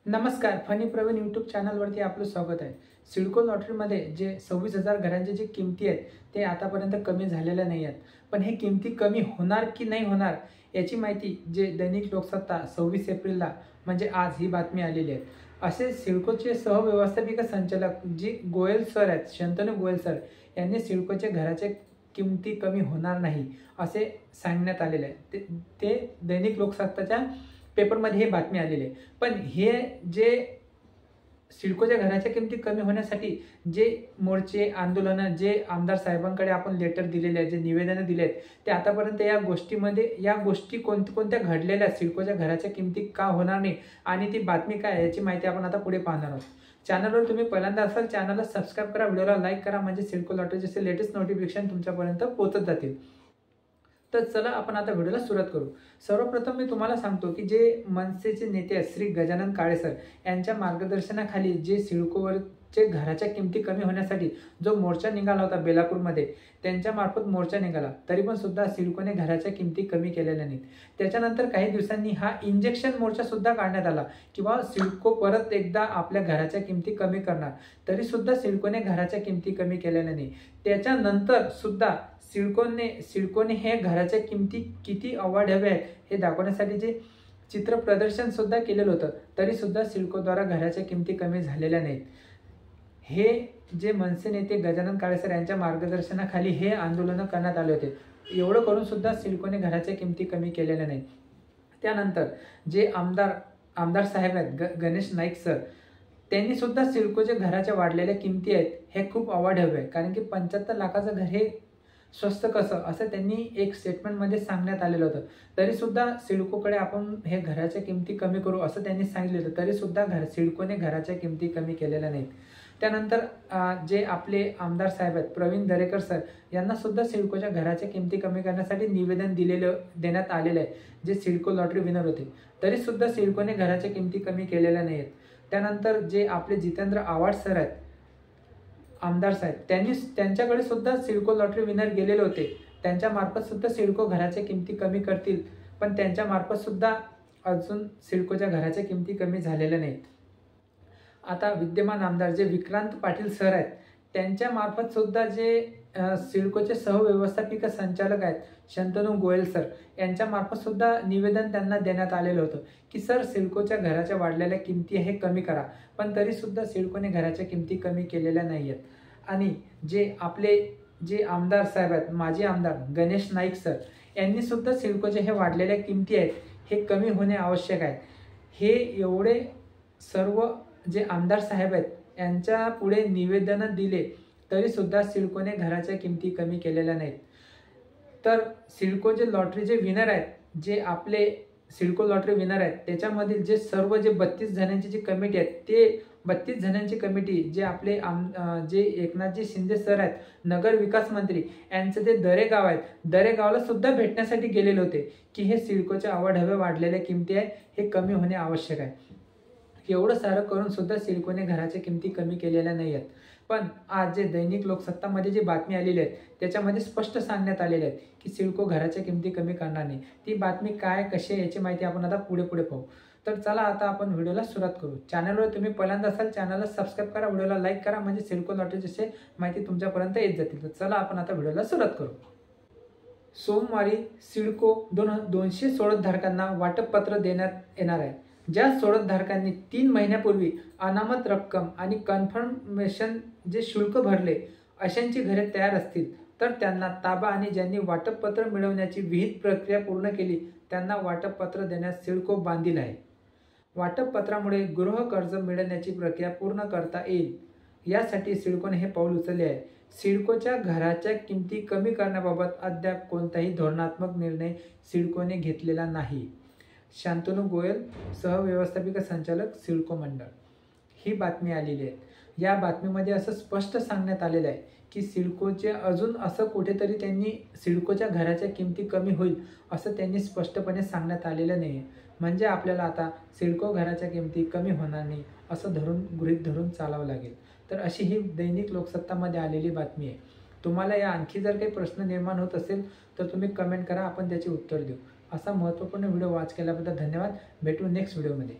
नमस्कार, funny Pravin YouTube चॅनलवरती आपलं स्वागत आहे। सिडको लॉटरीमध्ये जे 26,000 घरांचे जे किमती आहेत ते आतापर्यंत कमी झालेल्या नाही आहेत, पण हे किमती कमी होणार की नाही होणार याची माहिती जे दैनिक लोकसत्ता 26 एप्रिलला म्हणजे आज ही बातमी आलेली आहे। असे सिडकोचे सहव्यवस्थापिका संचालक जी गोयल सर आहेत, शंतनू गोयल सर यांनी सिडकोचे घराचे किमती कमी होणार नाही असे सांगण्यात आलेले आहे। ते दैनिक लोकसत्ताच्या पेपरमध्ये हे बातमी आलेली आहे। पण हे जे सिडकोच्या घराच्या किमती कमी होण्यासाठी जे मोर्चे आंदोलन जे आमदार साहेबांकडे आपण लेटर दिलेले आहेत, जे निवेदन दिले आहेत, ते आतापर्यंत या गोष्टी कोणत्या घडलेल्या सिडकोच्या घराच्या किमती का होणार नाही आणि ती बातमी काय याची माहिती आपण आता पुढे पाहणार आहोत। चॅनलवर तुम्ही पहिल्यांदा असाल चॅनलला सबस्क्राइब करा, व्हिडिओला लाईक करा, म्हणजे सिडको लॉटरीचे लेटेस्ट नोटिफिकेशन तुमच्यापर्यंत पोहोचत जातील। तर चला आपण आता व्हिडिओला सुरुवात करू। सर्वप्रथम मी तुम्हाला सांगतो की जे मनसेचे नेते श्री गजानन काळे सर यांच्या मार्गदर्शनाखाली जे सिडकोवरचे घराच्या किमती कमी होण्यासाठी जो मोर्चा निघाला होता बेलापूरमध्ये, त्यांच्या मार्फत मोर्चा निघाला, तरी पण सुद्धा सिडकोने घराच्या किमती कमी केलेल्या नाहीत। त्याच्यानंतर काही दिवसांनी हा इंजेक्शन मोर्चा सुद्धा काढण्यात आला किंवा सिडको परत एकदा आपल्या घराच्या किमती कमी करणार, तरी सुद्धा सिडकोने घराच्या किमती कमी केलेल्या नाही। त्याच्यानंतर सुद्धा सिडकोने हे घराच्या किमती किती अवाढव्य आहेत हे दाखवण्यासाठी जे चित्र प्रदर्शन सुद्धा केलेलं होतं, तरी सुद्धा सिडकोद्वारा घराच्या किमती कमी झालेल्या नाहीत। हे जे मनसे नेते गजानन काळे सर यांच्या मार्गदर्शनाखाली हे आंदोलन करण्यात आले होते, एवढं करून सुद्धा सिडकोने घराच्या किमती कमी केलेल्या नाहीत। त्यानंतर जे आमदार साहेब आहेत गणेश नाईक सर, त्यांनी सुद्धा सिडकोच्या घराच्या वाढलेल्या किमती आहेत हे खूप अवाढव्य आहे, कारण की 75 लाखाचं घर हे स्वस्त कसं असं त्यांनी एक स्टेटमेंटमध्ये सांगण्यात आलेलं होतं। तरी सुद्धा सिडकोकडे आपण हे घराच्या किमती कमी करू असं त्यांनी सांगितलं होतं, तरी सुद्धा सिडकोने घराच्या किमती कमी केलेल्या नाहीत। त्यानंतर जे आपले आमदार साहेब आहेत प्रवीण दरेकर सर, यांना सुद्धा सिडकोच्या घराच्या किमती कमी करण्यासाठी निवेदन देण्यात आलेलं आहे, जे सिडको लॉटरी विनर होते, तरी सुद्धा सिडकोने घराच्या किमती कमी केलेल्या नाहीत। त्यानंतर जे आपले जितेंद्र आव्हाड सर आहेत आमदार साहेब, त्यांच्याकडे सुद्धा सिडको लॉटरी विनर गेलेले होते, त्यांच्या मार्फत सुद्धा सिडको घराच्या किमती कमी करतील, पण त्यांच्या मार्फत सुद्धा अजून सिडकोच्या घराच्या किमती कमी झालेल्या नाहीत। आता विद्यमान आमदार जे विक्रांत पाटील सर आहेत, त्यांच्या मार्फत सुद्धा जे सिडकोचे सहव्यवस्थापिका संचालक आहेत शंतनू गोयल सर, यांच्या मार्फत सुद्धा निवेदन त्यांना देण्यात आलेलं होतं की सर सिडकोच्या घराच्या वाढलेल्या किमती हे कमी करा, पण तरी सुद्धा सिडकोने घराच्या किमती कमी केलेल्या नाही आहेत। आणि जे आपले जे आमदार साहेब आहेत माजी आमदार गणेश नाईक सर, यांनी सुद्धा सिडकोच्या हे वाढलेल्या किमती आहेत हे कमी होणे आवश्यक आहे। हे एवढे सर्व जे आमदार साहेब आहेत यांच्या पुढे निवेदन दिले, तरी सुद्धा सिडकोने घराच्या किमती कमी केलेल्या नाहीत। तर सिडकोचे लॉटरीचे विनर आहेत, जे आपले सिडको लॉटरी विनर आहेत, त्याच्यामधील जे सर्व जे 32 जणांची जी कमिटी आहे, ते 32 जणांची कमिटी जे आपले जे एकनाथजी शिंदे सर आहेत नगर विकास मंत्री, यांचं ते दरेगाव आहेत, दरेगावला सुद्धा भेटण्यासाठी गेलेले होते की हे सिडकोच्या अवाढव्य वाढलेल्या किमती आहे हे कमी होणे आवश्यक आहे। एवढं सारं करून सुद्धा सिडकोने घराच्या किमती कमी केलेल्या नाही आहेत। पण आज जे दैनिक लोकसत्तामध्ये जी बातमी आलेली आहे त्याच्यामध्ये स्पष्ट सांगण्यात आलेले आहे की सिडको घराच्या किमती कमी करणार नाही। ती बातमी काय कशी आहे याची माहिती आपण आता पुढे पाहू। तर चला आता आपण व्हिडिओला सुरुवात करू। चॅनलवर तुम्ही पहिल्यांदा असाल चॅनलला सबस्क्राइब करा, व्हिडिओला लाईक करा, म्हणजे सिडको लॉटरीची माहिती तुमच्यापर्यंत येत जातील। तर चला आपण आता व्हिडिओला सुरुवात करू। सोमवारी सिडको 200 सोडतधारकांना वाटपपत्र देण्यात येणार आहे। ज्या सोडतधारकांनी 3 महिन्यापूर्वी अनामत रक्कम आणि कन्फर्मेशन जे शुल्क भरले अशांची घरे तयार असतील तर त्यांना ताबा, आणि ज्यांनी वाटपपत्र मिळवण्याची विहित प्रक्रिया पूर्ण केली त्यांना वाटपपत्र देण्यास सिडको बांधील आहे। वाटपपत्रामुळे गृह कर्ज मिळवण्याची प्रक्रिया पूर्ण करता येईल, यासाठी सिडकोने हे पाऊल उचलले आहे। सिडकोच्या घराच्या किमती कमी करण्याबाबत अद्याप कोणताही धोरणात्मक निर्णय सिडकोने घेतलेला नाही। शांतनू गोयल, सहव्यवस्थापिका संचालक सिडको मंडळ, ही बातमी आलेली आहे। या बातमीमध्ये असं स्पष्ट सांगण्यात आलेलं आहे की सिडकोचे अजून असं कुठेतरी त्यांनी सिडकोच्या घराच्या किमती कमी होईल असं त्यांनी स्पष्टपणे सांगण्यात आलेलं नाही। म्हणजे आपल्याला आता सिडको घराच्या किमती कमी होणार नाही असं गृहीत धरून चालावं लागेल। तर अशी ही दैनिक लोकसत्तामध्ये आलेली बातमी आहे। तुम्हाला या आणखी जर काही प्रश्न निर्माण होत असेल तर तुम्ही कमेंट करा, आपण त्याचे उत्तर देऊ। असा महत्त्वपूर्ण व्हिडिओ वॉच केल्याबद्दल धन्यवाद। भेटू नेक्स्ट व्हिडिओमध्ये।